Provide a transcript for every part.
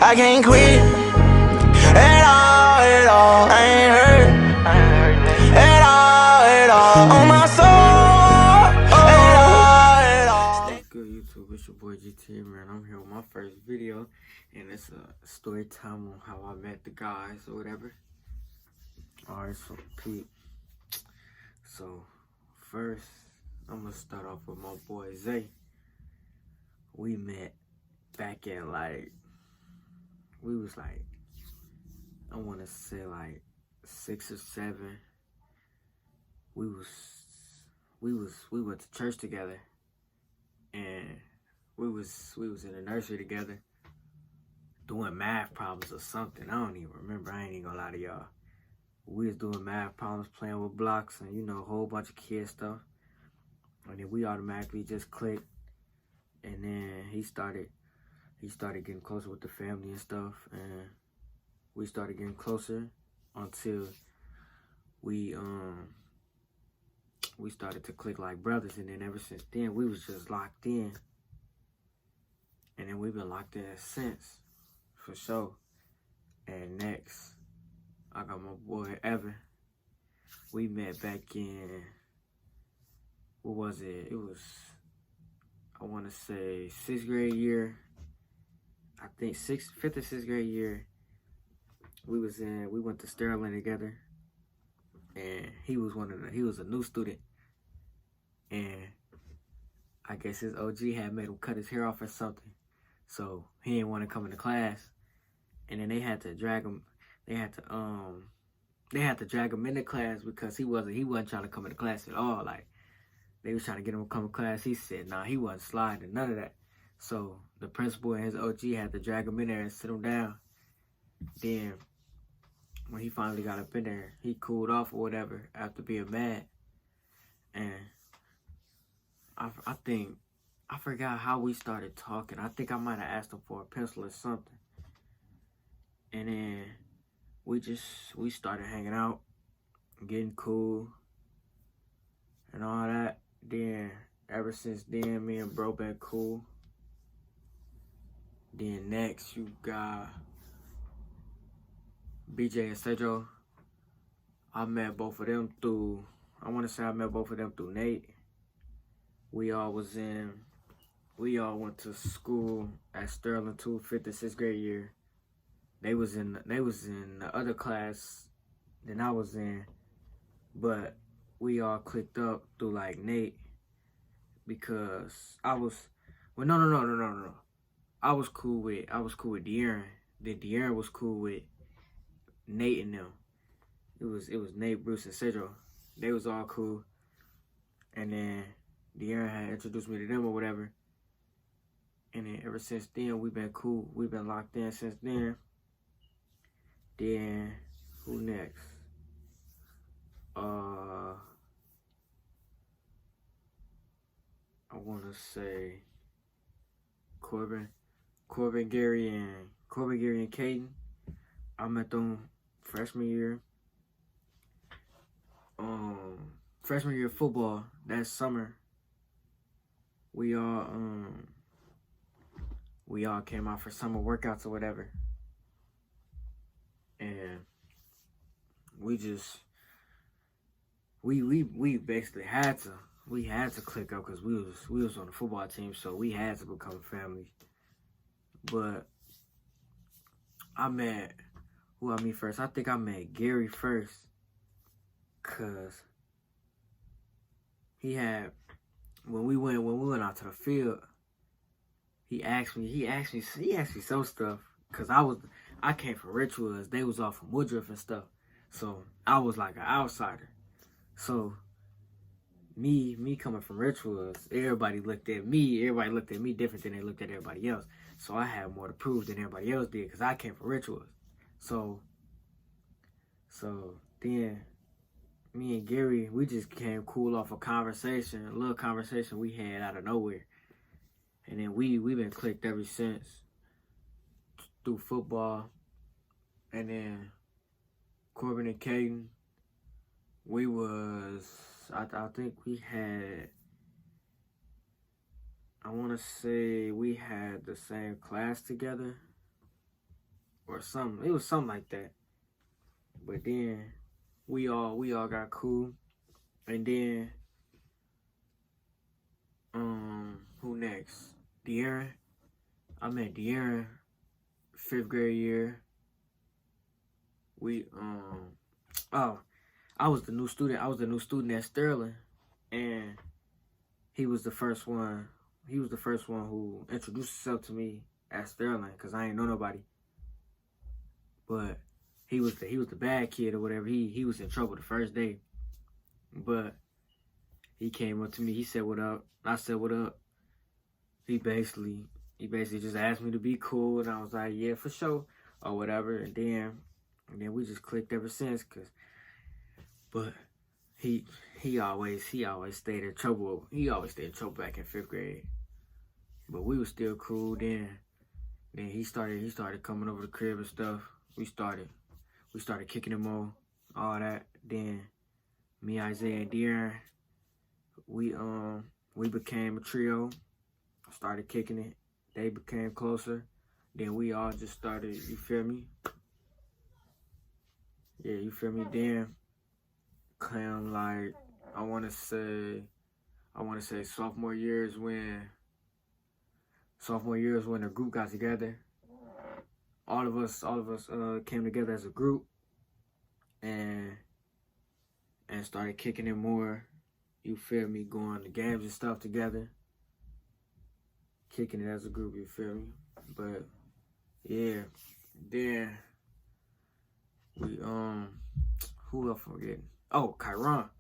I can't quit at all. I ain't hurt at all. On my soul, at all. What's good, YouTube? It's your boy GTE-Mxre, and I'm here with my first video, and it's a story time on how I met the guys or whatever. Alright, so Pete. So first, I'm gonna start off with my boy Zay. We met back in we was I want to say 6 or 7. We went to church together, and we was in the nursery together doing math problems or something. I don't even remember. I ain't even gonna lie to y'all. We was doing math problems, playing with blocks, and a whole bunch of kid stuff. And then we automatically just clicked. And then he started getting closer with the family and stuff, and we started getting closer until we started to click like brothers. And then ever since then, we was just locked in. And then we've been locked in since, for sure. And next, I got my boy Evan. We met back in, what was it? It was, I want to say 6th grade year. I think 5th or 6th grade year. We went to Sterling together. And he was a new student. And I guess his OG had made him cut his hair off or something. So he didn't want to come into class. And then they had to drag him. They had to drag him into class because he wasn't trying to come into class at all. Like, they was trying to get him to come to class. He said, nah, he wasn't sliding, none of that. So the principal and his OG had to drag him in there and sit him down. Then when he finally got up in there, he cooled off or whatever after being mad. And I forgot how we started talking. I think I might have asked him for a pencil or something. And then we started hanging out, getting cool, and all that. Then, ever since then, me and bro been cool. Then next, you got BJ and Cedro. I met both of them through, Nate. We all went to school at Sterling too, 5th and 6th grade year. They was in the other class than I was in, but we all clicked up through Nate, because I was cool with De'Aaron. Then De'Aaron was cool with Nate and them. It was Nate, Bruce, and Cedro. They was all cool. And then De'Aaron had introduced me to them or whatever. And then ever since then, we've been cool. We've been locked in since then. Then, who next? I want to say Corbin, Gary, and Caden. I met them freshman year. Freshman year football that summer. We all came out for summer workouts or whatever. And we basically had to click up because we was on the football team, so we had to become family. But I met first. I think I met Gary first, cause when we went out to the field, he asked me some stuff, cause I came from Richwoods. They was all from Woodruff and stuff. So I was like an outsider. So me coming from Richwoods, everybody looked at me different than they looked at everybody else. So I had more to prove than everybody else did, because I came from Richwoods. So then me and Gary, we just came cool off a little conversation we had out of nowhere. And then we've been clicked ever since through football. And then Corbin and Caden, I think we had, I want to say we had the same class together. or something. It was something like that. But then we all got cool. And then who next? De'Aaron. I met De'Aaron 5th grade year. We I was the new student. I was the new student at Sterling, and he was the first one. He was the first one who introduced himself to me at Sterling, cause I ain't know nobody. But he was the bad kid or whatever. He was in trouble the first day, but he came up to me. He said, "What up?" I said, "What up?" He basically just asked me to be cool, and I was like, "Yeah, for sure," or whatever. And then we just clicked ever since, but he always stayed in trouble. He always stayed in trouble back in 5th grade. But we was still cool then. Then he started coming over the crib and stuff. We started kicking him all that. Then me, Isaiah, and De'Aaron, we became a trio. Started kicking it. They became closer. Then we all just started, you feel me? Yeah, you feel me? Then came like I wanna say sophomore year is when the group got together. All of us came together as a group and started kicking it more. You feel me? Going to games and stuff together. Kicking it as a group, you feel me? But yeah, then we who else forgetting? Oh, Kyron.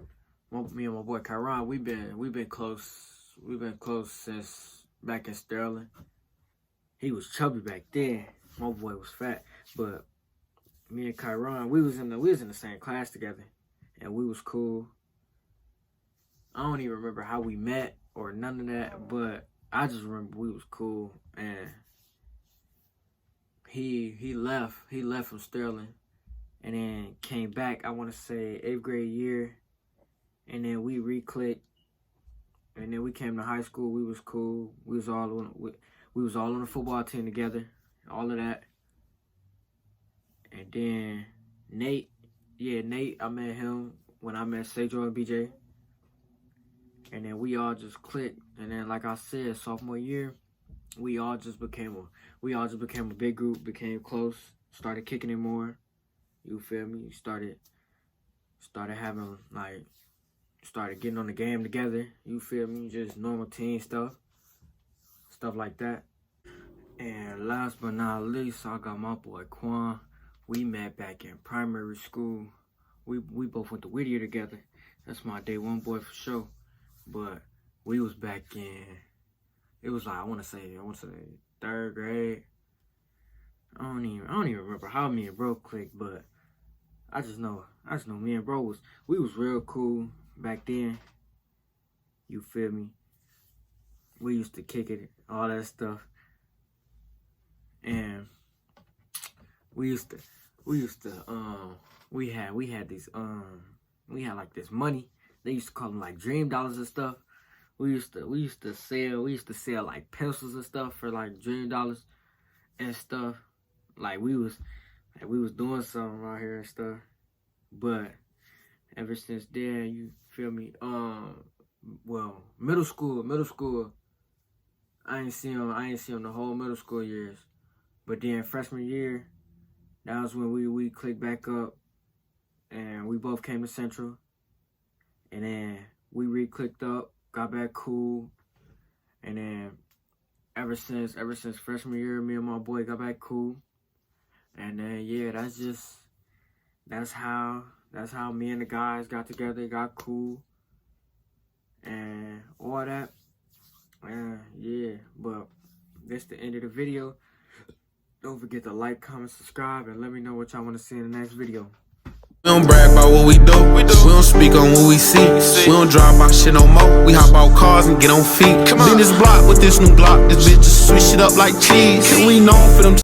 Me and my boy Kyron, we've been close since back in Sterling. He was chubby back then. My boy was fat, but me and Kyron, we was in the same class together, and we was cool. I don't even remember how we met or none of that, but I just remember we was cool. And he left from Sterling, and then came back. I want to say 8th grade year, and then we re-clicked, and then we came to high school. We was cool. We was all on the football team together, all of that. And then Nate, I met him when I met Sejo and BJ. And then we all just clicked. And then, like I said, sophomore year, we all just became a big group, became close, started kicking it more. You feel me? Started having started getting on the game together. You feel me? Just normal team stuff like that. And last but not least, I got my boy Quan. We met back in primary school. We both went to Whittier together. That's my day one boy for sure. But we was back in, it was like I want to say 3rd grade. I don't even remember how me and bro clicked, but I just know me and bro we was real cool back then. You feel me? We used to kick it, all that stuff. And we had like this money. They used to call them like dream dollars and stuff. We used to sell like pencils and stuff for like dream dollars and stuff. Like we was doing something right here and stuff. But ever since then, you feel me? Well, middle school, I ain't seen him the whole middle school years. But then freshman year, that was when we clicked back up, and we both came to Central. And then we re-clicked up, got back cool. And then ever since freshman year, me and my boy got back cool. And then yeah, that's how me and the guys got together, got cool, and all that. And yeah, but that's the end of the video. Don't forget to like, comment, subscribe, and let me know what y'all want to see in the next video. We don't brag about what we do. We don't speak on what we see. We don't drive by shit no more. We hop out cars and get on feet. Come on. This block with this new block. This bitch just switch it up like cheese. And we known for them.